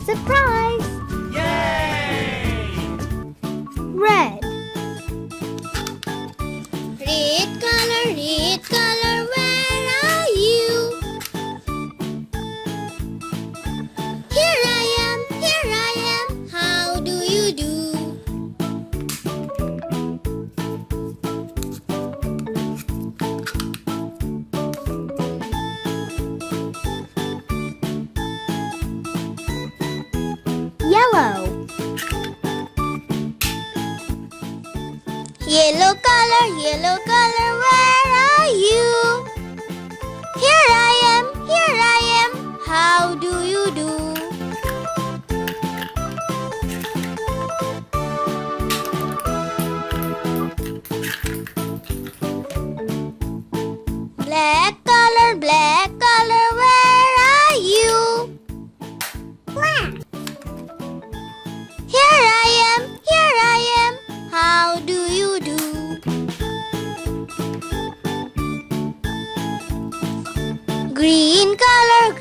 Surprise! Yay! Red. Red color, where are you? Here I am, how do you do? Yellow. Yellow color, where are you? Here I am, how do you do? Black color, where are you? Black. Here I am, how do you do? Green color,